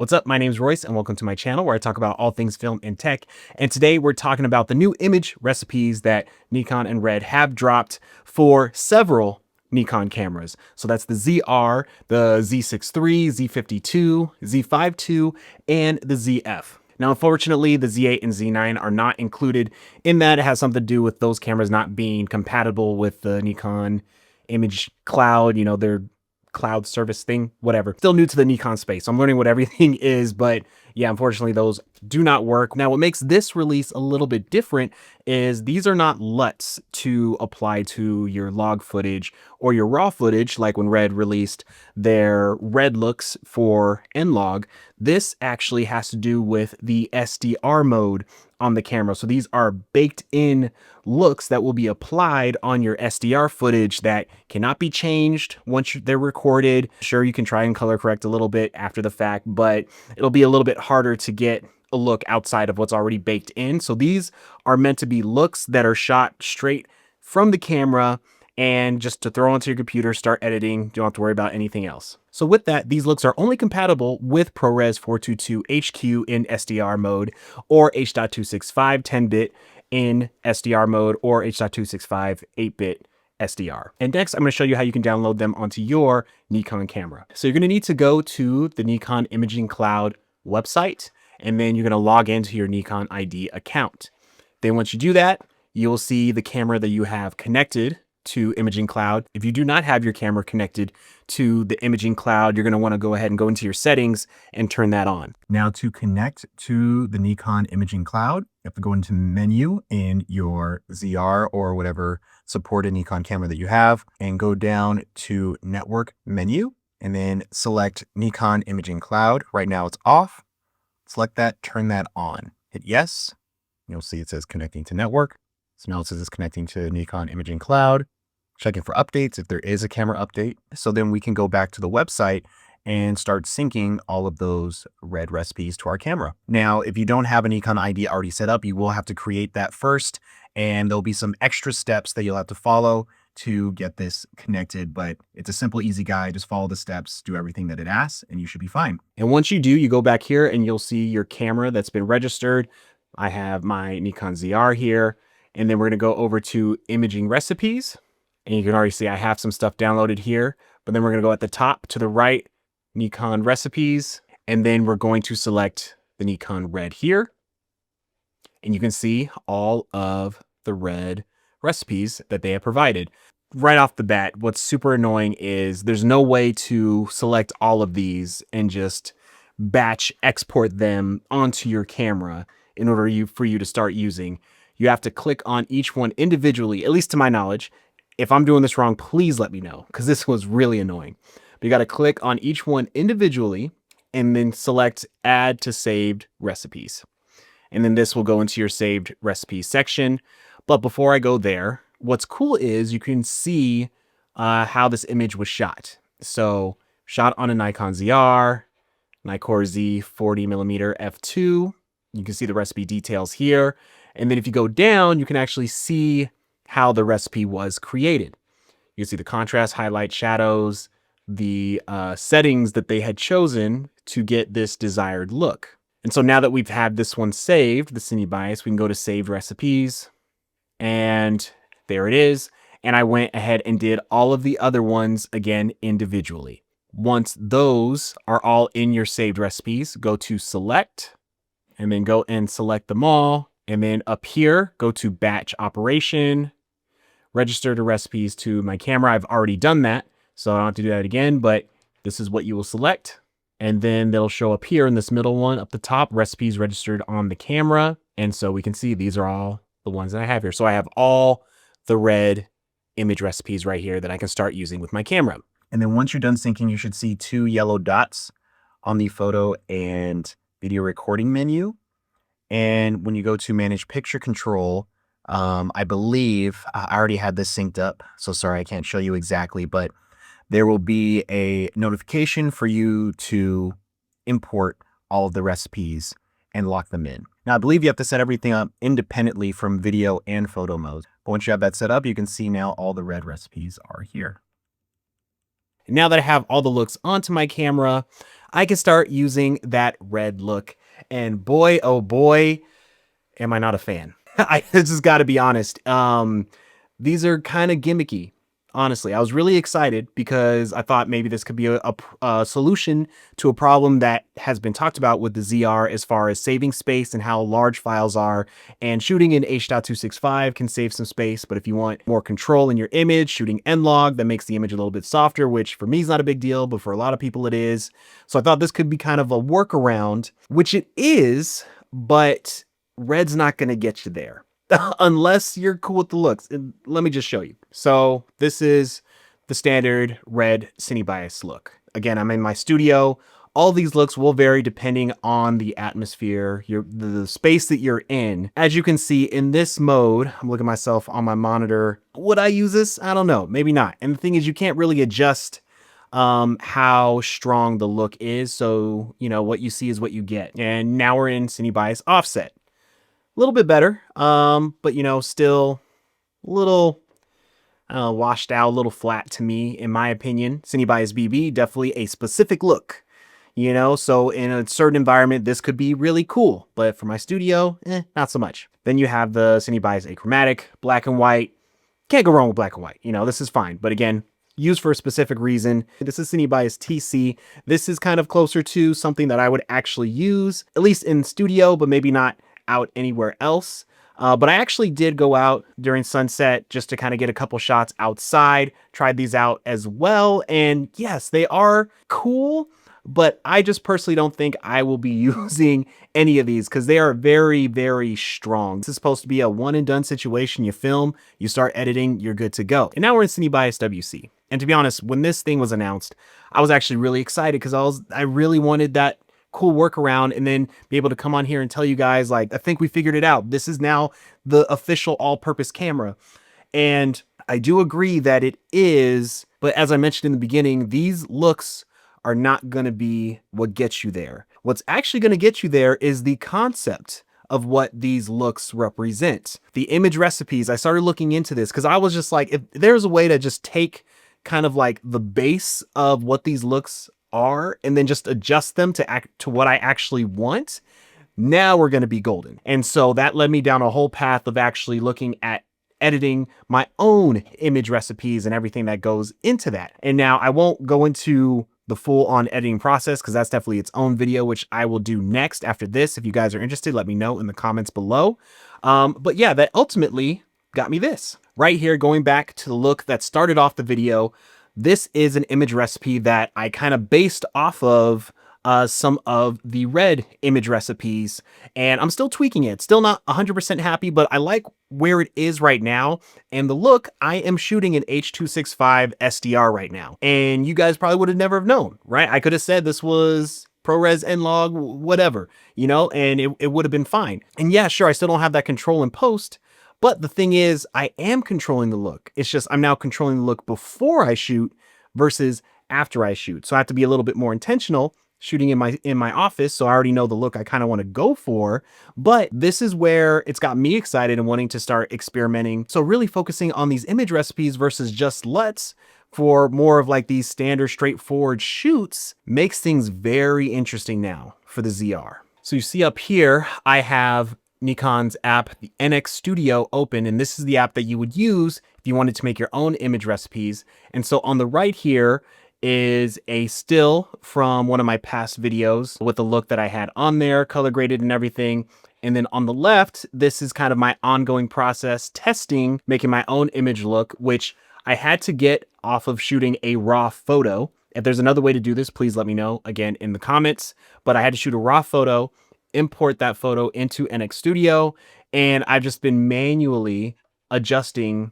What's up? My name is Royce and welcome to my channel where I talk about all things film and tech. And today we're talking about the new image recipes that Nikon and Red have dropped for several Nikon cameras. So that's the ZR, the Z6 III, Z52, Z5 II, and the ZF. Now, unfortunately, the Z8 and Z9 are not included in that. It has something to do with those cameras not being compatible with the Nikon image cloud. You know, their cloud service thing, whatever. Still new to the Nikon space, so I'm learning what everything is, but yeah, unfortunately those do not work. Now, what makes this release a little bit different is these are not LUTs to apply to your log footage or your raw footage, like when Red released their Red looks for N-Log. This actually has to do with the SDR mode on the camera. So these are baked in looks that will be applied on your SDR footage that cannot be changed once they're recorded. Sure, you can try and color correct a little bit after the fact, but it'll be a little bit harder to get a look outside of what's already baked in. So these are meant to be looks that are shot straight from the camera and just to throw onto your computer, start editing. Don't have to worry about anything else. So with that, these looks are only compatible with ProRes 422 HQ in SDR mode, or H.265 10-bit in SDR mode, or H.265 8-bit SDR. And next, I'm going to show you how you can download them onto your Nikon camera. So you're going to need to go to the Nikon Imaging Cloud website, and then you're going to log into your Nikon ID account. Then once you do that, you'll see the camera that you have connected to Imaging Cloud. If you do not have your camera connected to the Imaging Cloud, you're going to want to go ahead and go into your settings and turn that on. Now, to connect to the Nikon Imaging Cloud, you have to go into menu in your ZR or whatever supported Nikon camera that you have, and go down to network menu and then select Nikon Imaging Cloud. Right now it's off. Select that, turn that on. Hit yes. You'll see it says connecting to network. So now it says it's connecting to Nikon Imaging Cloud. Checking for updates if there is a camera update. So then we can go back to the website and start syncing all of those Red recipes to our camera. Now, if you don't have a Nikon ID already set up, you will have to create that first, and there'll be some extra steps that you'll have to follow to get this connected, but it's a simple, easy guide. Just follow the steps, do everything that it asks, and you should be fine. And once you do, you go back here and you'll see your camera that's been registered. I have my Nikon ZR here, and then we're gonna go over to imaging recipes. And you can already see I have some stuff downloaded here, but then we're going to go at the top to the right, Nikon recipes, and then we're going to select the Nikon Red here. And you can see all of the Red recipes that they have provided. Right off the bat, what's super annoying is there's no way to select all of these and just batch export them onto your camera in order for you to start using. You have to click on each one individually, at least to my knowledge. If I'm doing this wrong, please let me know, because this was really annoying. But you got to click on each one individually and then select add to saved recipes. And then this will go into your saved recipes section. But before I go there, what's cool is you can see how this image was shot. So shot on a Nikon ZR, Nikkor Z 40mm f2. You can see the recipe details here. And then if you go down, you can actually see how the recipe was created. You can see the contrast, highlight, shadows, the settings that they had chosen to get this desired look. And so now that we've had this one saved, the Cine Bias, we can go to saved recipes, and there it is. And I went ahead and did all of the other ones again individually. Once those are all in your saved recipes, go to select, and then go and select them all. And then up here, go to batch operation, register the recipes to my camera. I've already done that, so I don't have to do that again, but this is what you will select. And then they'll show up here in this middle one up the top, recipes registered on the camera. And so we can see these are all the ones that I have here. So I have all the Red image recipes right here that I can start using with my camera. And then once you're done syncing, you should see 2 yellow dots on the photo and video recording menu. And when you go to manage picture control, I believe I already had this synced up, so sorry I can't show you exactly, but there will be a notification for you to import all of the recipes and lock them in. Now, I believe you have to set everything up independently from video and photo modes. But once you have that set up, you can see now all the Red recipes are here. Now that I have all the looks onto my camera, I can start using that red look. And boy, oh boy, am I not a fan. I just got to be honest. These are kind of gimmicky. Honestly, I was really excited because I thought maybe this could be a solution to a problem that has been talked about with the ZR as far as saving space and how large files are. And shooting in H.265 can save some space, but if you want more control in your image, shooting N-Log, that makes the image a little bit softer, which for me is not a big deal, but for a lot of people it is. So I thought this could be kind of a workaround, which it is, but red's not going to get you there. Unless you're cool with the looks. And let me just show you. So this is the standard red cine bias look. Again, I'm in my studio. All these looks will vary depending on the atmosphere, the space that you're in. As you can see in this mode, I'm looking at myself on my monitor. Would I use this? I don't know. Maybe not. And the thing is, you can't really adjust how strong the look is. So, you know, what you see is what you get. And now we're in cine bias offset. A little bit better, but you know, still a little washed out, a little flat to me, in my opinion. Cine Bias BB, definitely a specific look, you know, so in a certain environment, this could be really cool, but for my studio, not so much. Then you have the Cine Bias Achromatic, black and white. Can't go wrong with black and white, you know, this is fine, but again, used for a specific reason. This is Cine Bias TC. This is kind of closer to something that I would actually use, at least in studio, but maybe not out anywhere else. But I actually did go out during sunset just to kind of get a couple shots outside, tried these out as well. And yes, they are cool, but I just personally don't think I will be using any of these because they are very, very strong. This is supposed to be a one and done situation. You film, you start editing, you're good to go. And now we're in Cine Bias WC. And to be honest, when this thing was announced, I was actually really excited because I really wanted that cool workaround and then be able to come on here and tell you guys, like, I think we figured it out. This is now the official all-purpose camera. And I do agree that it is, but as I mentioned in the beginning, these looks are not going to be what gets you there. What's actually going to get you there is the concept of what these looks represent. The image recipes, I started looking into this because I was just like, if there's a way to just take kind of like the base of what these looks are and then just adjust them to what I actually want, now we're going to be golden. And so that led me down a whole path of actually looking at editing my own image recipes and everything that goes into that. And now I won't go into the full on editing process because that's definitely its own video, which I will do next after this. If you guys are interested, let me know in the comments below. But yeah, that ultimately got me this right here, going back to the look that started off the video. This is an image recipe that I kind of based off of some of the red image recipes, and I'm still tweaking it. Still not 100% happy, but I like where it is right now. And the look, I am shooting an H.265 SDR right now. And you guys probably would have never have known, right? I could have said this was ProRes N-Log, whatever, you know, and it would have been fine. And yeah, sure, I still don't have that control in post, but the thing is, I am controlling the look. It's just I'm now controlling the look before I shoot versus after I shoot. So I have to be a little bit more intentional shooting in my office. So I already know the look I kind of want to go for, but this is where it's got me excited and wanting to start experimenting. So really focusing on these image recipes versus just LUTs for more of like these standard straightforward shoots makes things very interesting now for the ZR. So you see up here, I have Nikon's app, the NX Studio, open, and this is the app that you would use if you wanted to make your own image recipes. And so on the right here is a still from one of my past videos with the look that I had on there, color graded and everything. And then on the left, this is kind of my ongoing process testing, making my own image look, which I had to get off of shooting a raw photo. If there's another way to do this, please let me know again in the comments. But I had to shoot a raw photo, import that photo into NX Studio, and I've just been manually adjusting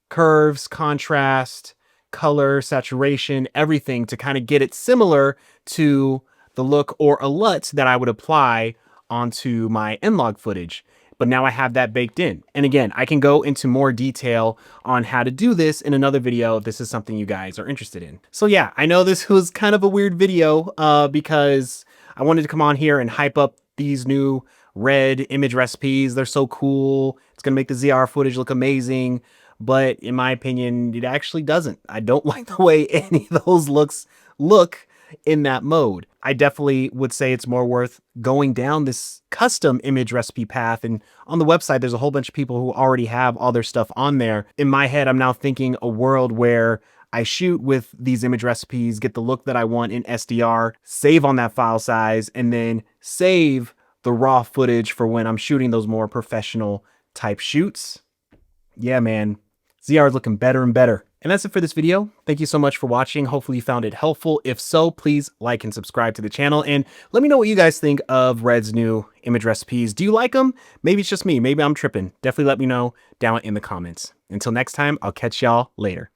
curves, contrast, color, saturation, everything to kind of get it similar to the look or a LUT that I would apply onto my N-Log footage. But now I have that baked in. And again, I can go into more detail on how to do this in another video if this is something you guys are interested in. So yeah, I know this was kind of a weird video because I wanted to come on here and hype up these new red image recipes. They're so cool. It's gonna make the ZR footage look amazing. but in my opinion, it actually doesn't. I don't like the way any of those look in that mode. I definitely would say it's more worth going down this custom image recipe path. And on the website, there's a whole bunch of people who already have all their stuff on there. In my head, I'm now thinking a world where I shoot with these image recipes, get the look that I want in SDR, save on that file size, and then save the raw footage for when I'm shooting those more professional type shoots. Yeah, man, ZR is looking better and better. And that's it for this video. Thank you so much for watching. Hopefully you found it helpful. If so, please like and subscribe to the channel. And let me know what you guys think of Red's new image recipes. Do you like them? Maybe it's just me. Maybe I'm tripping. Definitely let me know down in the comments. Until next time, I'll catch y'all later.